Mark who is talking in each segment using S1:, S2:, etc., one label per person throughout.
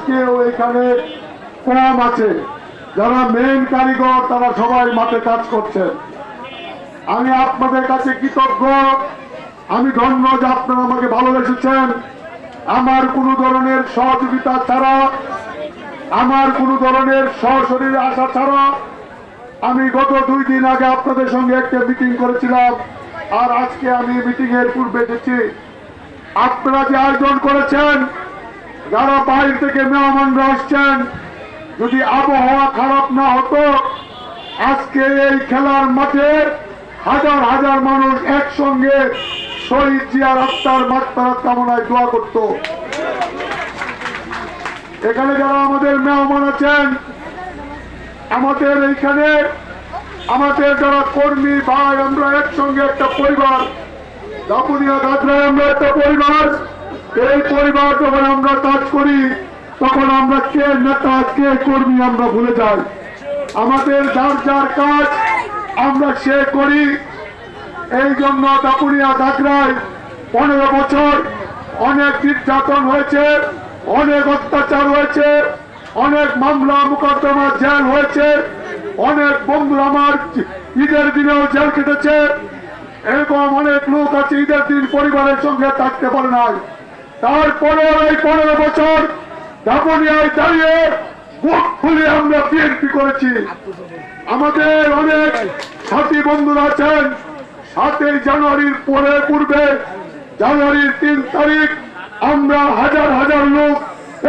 S1: আজকেও এখানে কম আছে, যারা মেইন কারিগর তারা সবাই মাঠে কাজ করছেন। আমি আপনাদের কাছে কৃতজ্ঞ, আমি ধন্য যে আপনারা আমাকে ভালোবেসেছেন। আমার কোনো ধরনের সহযোগিতা ছাড়া, আমার কোনো ধরনের সশরীরে আসা ছাড়া আমি গত 2 দিন আগে আপনাদের সঙ্গে একটা মিটিং করেছিলাম, আর আজকে আমি মিটিং এর পূর্বে এসেছি। আপনারা যে আয়োজন করেছেন, যারা বাইরে থেকে মেহমানরা আসছেন, যদি আবহাওয়া খারাপ না হতো আজকে এই খেলার মাঠে হাজার হাজার মানুষ একসঙ্গে শহীদ জিয়ার আত্মার মাগফিরাত কামনায় দোয়া করত। এখানে যারা আমাদের মেহমান আছেন, আমাদের এইখানে আমাদের যারা কর্মী ভাই, আমরা একসঙ্গে একটা পরিবার, দাপুনিয়া গাছরায় আমরা একটা পরিবার। এই পরিবার যখন আমরা কাজ করি তখন আমরা কে নেতা কে কর্মী আমরা ভুলে যাই। আমাদের যার যার কাজ আমরা সে করি। এই জন্য দাপুনিয়া গাছরায় 15 বছর অনেক নির্যাতন হয়েছে, অনেক অত্যাচার হয়েছে, অনেক মামলা মোকদ্দমা জেল হয়েছে, অনেক বন্ধু আমার ঈদের দিনেও জেল কেটেছে। এরকম অনেক লোক আছে ঈদের দিন পরিবারের সঙ্গে থাকতে পারে নাই। তারপরে এই 15 বছর দাপুনিয়ায় দাঁড়িয়ে বুক খুলে আমরা বিএনপি করেছি। আমাদের অনেক সাথী বন্ধুরা আছেন, 7 জানুয়ারির পূর্বে জানুয়ারির 3 তারিখ আমরা হাজার হাজার লোক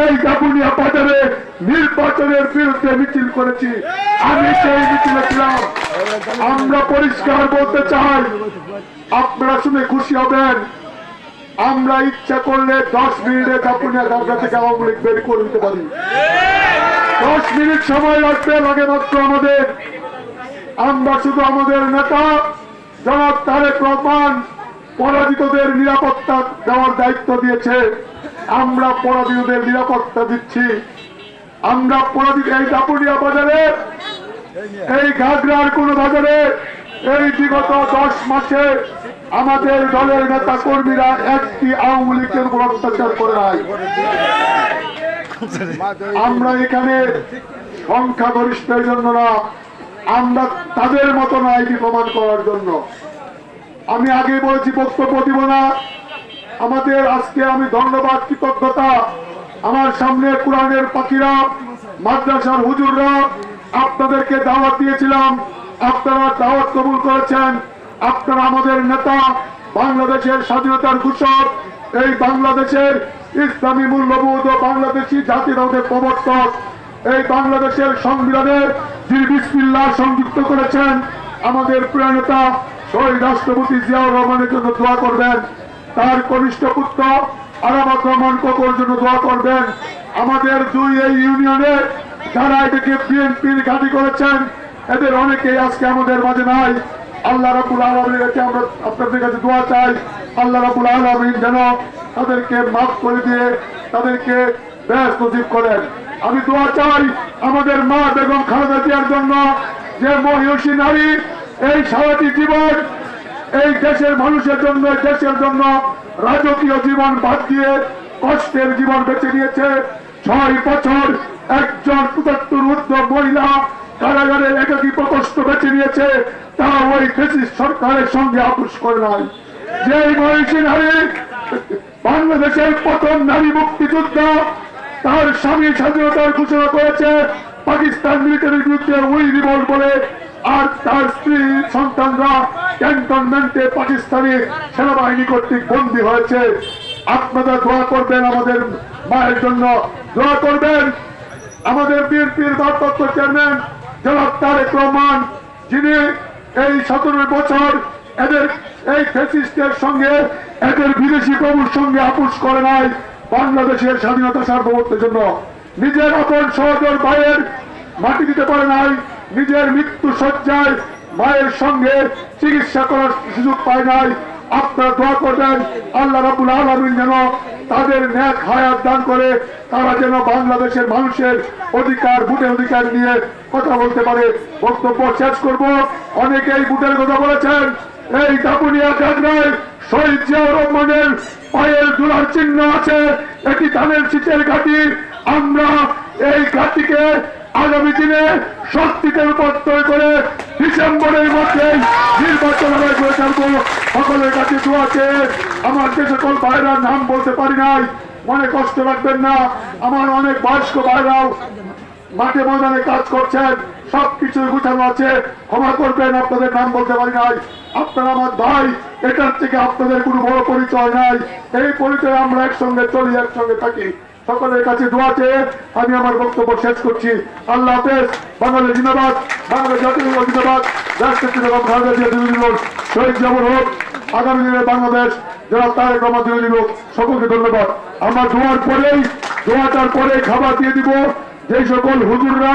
S1: এই দাপুনিয়া বাজারে নির্বাচনের বিরুদ্ধে মিছিল করেছি। আমি সেই মিছিলে ছিলাম। আমরা পরিষ্কার বলতে চাই, আপনারা শুনে খুশি হবেন, আমরা ইচ্ছা করলে 10 মিনিটে দাপুনিয়া গাছরা থেকে আওয়ামী লীগ বের করে দিতে পারি। 10 মিনিট সময় লাগবে, লাগে মাত্র আমাদের। আমরা শুধু আমাদের নেতা জনাব তারেক রহমান পরাজিতদের নিরাপত্তা দেওয়ার দায়িত্ব দিয়েছে, আমরা পরাজিতদের নিরাপত্তা দিচ্ছি। আমরা পরাজিত এই দাপুনিয়া বাজারে, এই ঘাগড়ার কোন বাজারে এই বিগত 10 মাসে আমাদের দলের নেতা কর্মীরা একটি আওয়ামী লীগের উপর অত্যাচার করে নাই। আমরা এখানে সংখ্যাগরিষ্ঠের জন্য না, আমরা তাদের মতো না এটি প্রমাণ করার জন্য। আমি আগে বলেছি, বক্তব্য দিব না। আমাদের আজকে আমি ধন্যবাদ কৃতজ্ঞতা আমার সামনে কোরআনের পাখিরা, মাদ্রাসার হুজুররা, আপনাদেরকে দাওয়াত দিয়েছিলাম, আপনারা দাওয়াত কবুল করেছেন। আপনারা আমাদের নেতা, বাংলাদেশের স্বাধীনতার ঘোষক, এই বাংলাদেশের ইসলামী মূল্যবোধ ও বাংলাদেশী জাতীয়তাবাদের প্রবর্তক, এই বাংলাদেশের সংবিধানের যিনি বিসমিল্লাহ সংযুক্ত করেছেন, আমাদের প্রিয় নেতা শহীদ রাষ্ট্রপতি জিয়াউর রহমানের জন্য দোয়া করবেন। তার কনিষ্ঠ পুত্র আরাফাত রহমান কোকোর জন্য দোয়া করবেন। আমাদের 2 এই ইউনিয়নে যারা এটাকে বিএনপির ঘাঁটি করেছেন, এদের অনেকেই আজকে আমাদের মাঝে নাই। আল্লাহ রাব্বুল আলামিনের কাছে আমরা আপনাদের কাছে দোয়া চাই, আল্লাহ রাব্বুল আলামিন যেন তাদেরকে মাফ করে দিয়ে তাদেরকে বেহেশত নসিব করেন। আমি দোয়া চাই আমাদের মা বেগম খালেদা জিয়ার জন্য, যে মহিষী নারী এই সারাটি জীবন এই দেশের মানুষের জন্য, দেশের জন্য রাজকীয় জীবন বাদ দিয়ে কষ্টের জীবন বেছে নিয়েছে। 6 বছর একজন 75 ঊর্ধ্ব মহিলা কারাগারে একাকী প্রকোষ্ঠ বেছে নিয়েছে, তা ওই ফ্যাসিস্ট সরকারের সঙ্গে আপোষ করে নাই। যে মহিষী নারী বাংলাদেশের প্রথম নারী মুক্তিযোদ্ধা, তার স্বামী স্বাধীনতার ঘোষণা করেছে পাকিস্তান মিলিটারির বিরুদ্ধে উই রিভল্ট বলে, আর তার স্ত্রী সন্তানরা ক্যান্টনমেন্টে পাকিস্তানি সেনাবাহিনী কর্তৃক বন্দী হয়েছে। আপনারা দোয়া করবেন আমাদের মায়ের জন্য, দোয়া করবেন আমাদের বিএনপির ভারপ্রাপ্ত চেয়ারম্যান জনাব তারেক রহমান, যিনি এই 17 বছর এদের এই ফ্যাসিস্টের সঙ্গে, এদের বিদেশি প্রভুর সঙ্গে আপোষ করে নাই। বাংলাদেশের স্বাধীনতা সার্বভৌমত্বের জন্য নিজের আপন সহোদর ভাইয়ের মাটি দিতে পারে নাই, নিজের মৃত্যু শয্যায় মায়ের সঙ্গে চিকিৎসা করার সুযোগ পায় নাই। আপনারা দোয়া করবেন আল্লাহ রাব্বুল আলামিন যেন তাদের ন্যাক হায়াত দান করে, তারা যেন বাংলাদেশের মানুষের অধিকার, ভোটের অধিকার নিয়ে কথা বলতে পারে। বক্তব্য শেষ করব। অনেকেই ভোটের কথা বলেছেন, এই দাপুনিয়া কাকরায় শহীদ জিয়াউর রহমানের পায়ের ধুলার চিহ্ন আছে, এটি ধানের শীতের ঘাঁটি। আমরা এই ঘাঁটিকে আগামী দিনে শক্তিতে রূপান্তর করে ডিসেম্বরের মধ্যে নির্বাচন করে ছাড়বো। সকলের কাছে দোয়াকে আমার যে সকল ভাইরার নাম বলতে পারি নাই মনে কষ্ট রাখবেন না, আমার অনেক বয়স্ক ভাইরাও মাঠে ময়দানে কাজ করছেন, সবকিছু গুছানো আছে, ক্ষমা করবেন আপনাদের নাম বলতে পারি নাই। আপনারা আমার ভাই, এটার থেকে আপনাদের কোনো বড় পরিচয় নাই। এই পরিচয় আমরা একসঙ্গে চলি, একসঙ্গে থাকি। সকলের কাছে দোয়া চেয়ে আমি আমার বক্তব্য শেষ করছি। আল্লাহ হাফেজ। বাংলাদেশ জিন্দাবাদ, বাংলাদেশ জাতীয় জিন্দাবাদ, রাষ্ট্রপতি এবং খালেদা জিয়া দিবস শহীদ জামর হোক। আগামী দিনে বাংলাদেশ যারা তারেক রহমান দিব। সকলকে ধন্যবাদ। আমার দোয়ার পরেই, দোয়াটার পরে খাবার দিয়ে দিব যে সকল হুজুররা